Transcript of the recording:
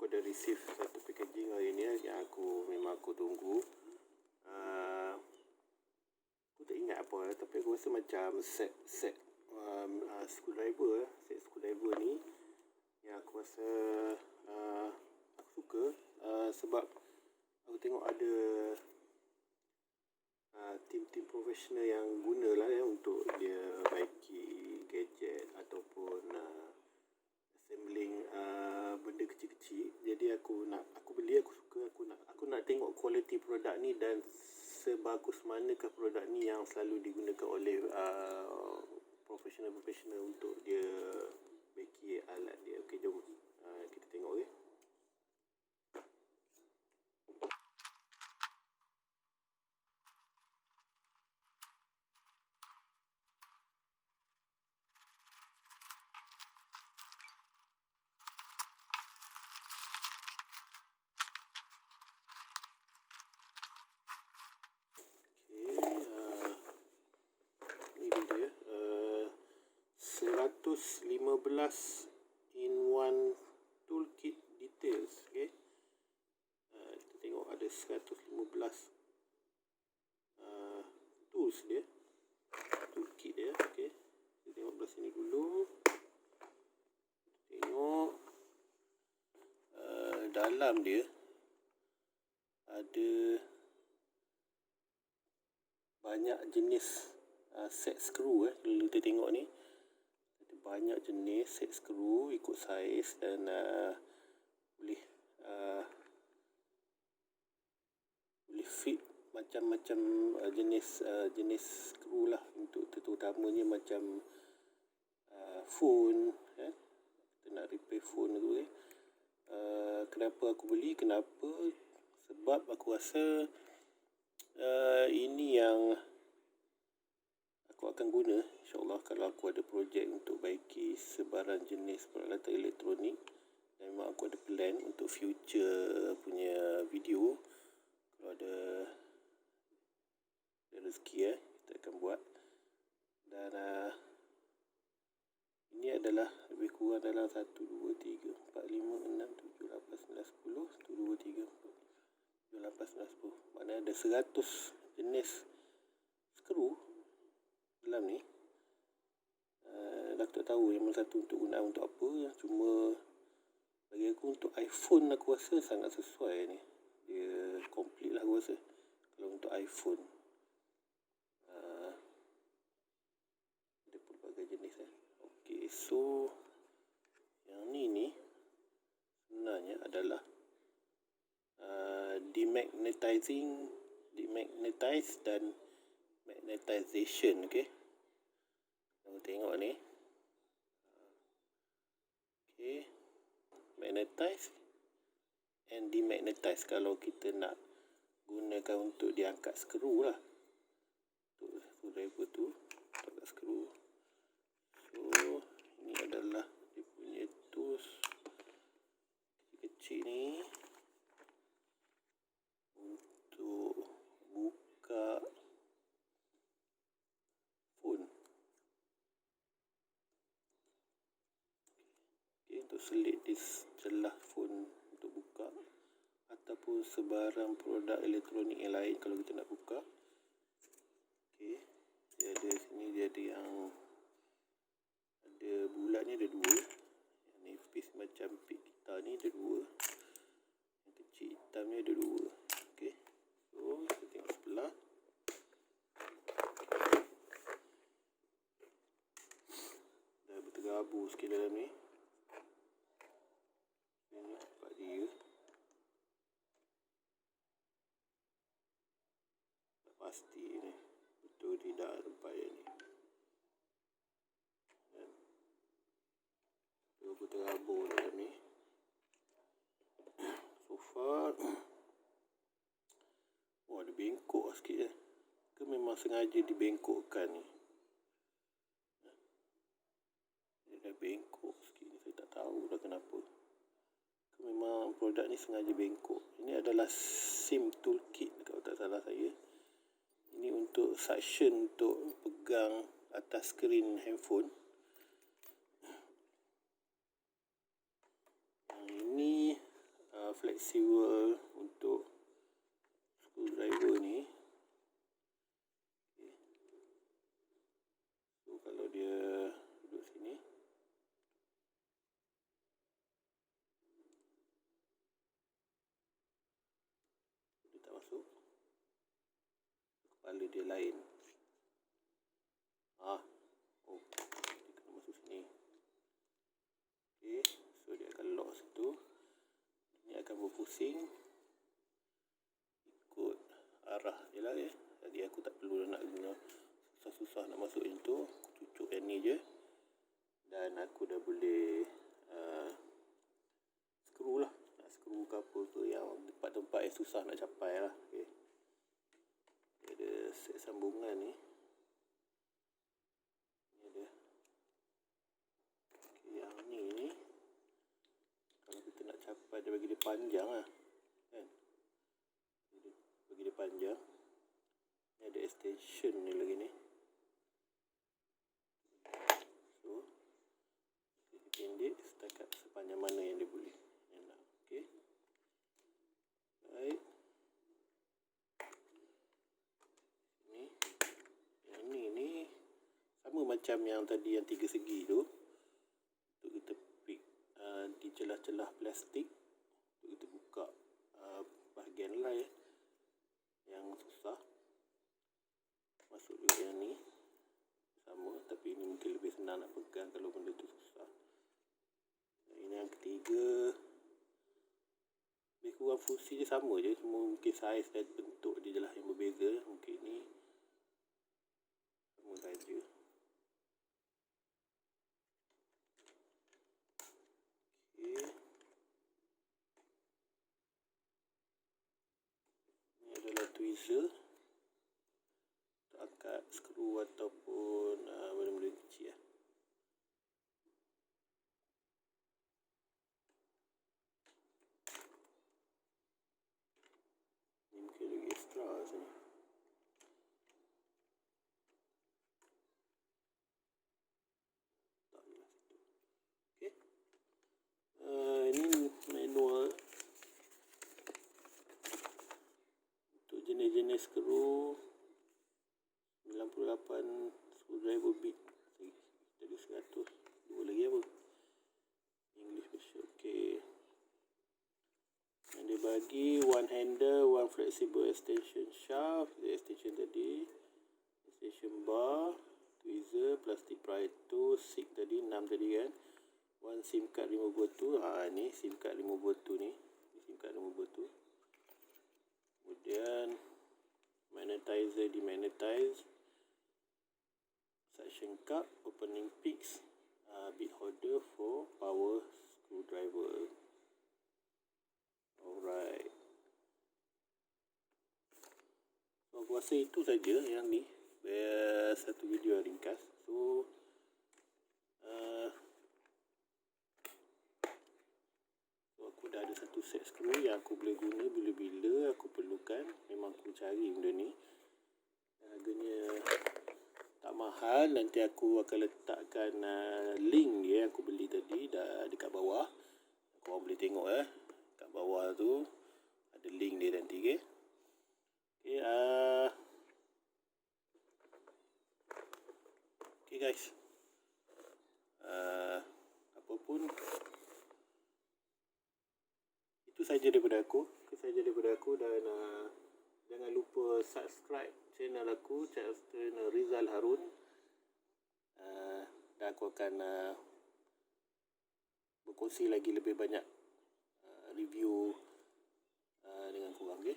aku dah receive satu packaging hari ni yang memang aku tunggu. Aku tak ingat apa, tapi aku rasa macam set screwdriver, set screwdriver ni yang aku rasa aku suka, sebab aku tengok ada tim-tim profesional yang guna lah untuk dia baiki gadget ataupun assembling benda kecil-kecil. Jadi aku beli, aku suka, aku nak tengok kualiti produk ni dan sebagus manakah produk ni yang selalu digunakan oleh profesional untuk dia baiki alat dia. Okey, jom kita tengok. Okay. Ini dia 115 in one toolkit details. Okay. Kita tengok ada 115 tools dia, toolkit dia. Okay. Kita tengok belah sini dulu. Tengok dalam dia ada banyak jenis set skru. Kalau kita tengok ni ada banyak jenis set skru ikut saiz dan boleh fit macam-macam jenis skru lah, untuk terutamanya macam phone, kita nak repair phone tu. Kenapa aku beli? Sebab aku rasa ini yang aku akan guna insyaAllah kalau aku ada projek untuk baiki sebarang jenis peralatan elektronik. Dan memang aku ada plan untuk future punya video, kalau ada rezeki kita akan buat. Dan ini adalah lebih kurang dalam 1, 2, 3, 4, 5, 6, 7, 8, 9, 10, 1, 2, 3, 4, 5, 7, 8, 9, 10. Maknanya ada 100 jenis skru dalam ni. Aku tak tahu yang mana satu untuk gunaan untuk apa. Cuma bagi aku untuk iPhone aku rasa sangat sesuai ni. Dia complete lah aku rasa kalau untuk iPhone. Ada pelbagai jenis. Okay, so yang ni sebenarnya adalah demagnetize dan magnetization. Okay, kita tengok ni. Okay, magnetize and demagnetize kalau kita nak gunakan untuk diangkat skru lah, untuk screwdriver tu angkat skru. So ini adalah dia punya tools kecil ni untuk buka phone. Okay, untuk selit di celah phone untuk buka, ataupun sebarang produk elektronik yang lain kalau kita nak buka. Okay, dia ada sini, dia ada yang ada bulat ni, ada dua. Yang nipis macam pick gitar ni ada dua. Yang kecil hitam ni ada dua. Okay, so kita tengok sebelah. Dah berterabur sikit dalam ni. Ini tempat dia. Tak pasti ni betul tidak tempat yang ni. Dia berterabur dalam ni. So far ada bengkok sikit ke memang sengaja dibengkokkan ni? Dia dah bengkok sikit ni, saya tak tahu dah kenapa. Memang produk ni sengaja bengkok. Ini adalah SIM toolkit kalau tak salah saya. Ini untuk suction untuk pegang atas skrin handphone. Yang ini fleksibel untuk screwdriver ni. Okay. So kalau dia duduk sini, dia tak masuk, kepala dia lain. Dia kena masuk sini. Okay, so dia akan lock situ. Ini akan berpusing ikut arah je lah ya. Jadi aku tak perlu nak guna susah-susah nak masuk yang tu. Aku cucuk yang ni je, dan aku dah boleh skru lah. Nak skru ke apa ke yang tempat-tempat yang susah nak capai lah. Okay. Dia ada set sambungan ni. Ni ada. Okay, yang ni kalau kita nak capai, dia bagi dia panjang lah kan. Dia bagi dia panjang. Ni ada extension ni lagi ni. So dia pendek setakat sepanjang mana yang dia boleh. Okay. Baik. Yang ni sama macam yang tadi yang 3 segi tu. Untuk kita pick di celah-celah plastik, untuk kita buka bahagian lain yang susah. Masuk juga yang ni sama, tapi ini mungkin lebih senang nak pegang kalau benda tu susah. Ini yang ketiga, lebih kurang fungsi dia sama je, cuma mungkin saiz dan bentuk dia je lah yang berbeza. Mungkin ni sama saja. Okay. Ini adalah tweezer untuk akad skru ataupun benda-benda kecil lah. Ini mungkin lagi extra sini. Okay. Ini manual untuk jenis-jenis skru. 98 screwdriver bit. Jadi 100. Dua lagi apa? English version. Okay. Yang dia bagi one handle, one flexible extension shaft. The extension tadi. Extension bar. Tweezer, plastic prior to, sig tadi, 6 tadi kan. One SIM card removal tool. Ni SIM card removal tool ni. SIM card removal tool. Kemudian magnetizer demagnetize. Suction cup, opening picks, bit holder for power screwdriver. Alright. So, aku rasa itu saja yang ni. Satu video ringkas. So, aku dah ada satu set skru yang aku boleh guna bila-bila aku perlukan. Memang aku cari benda ni. Harganya tak mahal. Nanti aku akan letakkan link dia yang aku beli tadi dah dekat bawah. Korang boleh tengok kat bawah tu ada link dia nanti. Okay, okay guys, apapun itu saja daripada aku. Dan jangan lupa subscribe channel aku, channel Rizal Harun. Dan aku akan berkongsi lagi lebih banyak review dengan korang. Okay?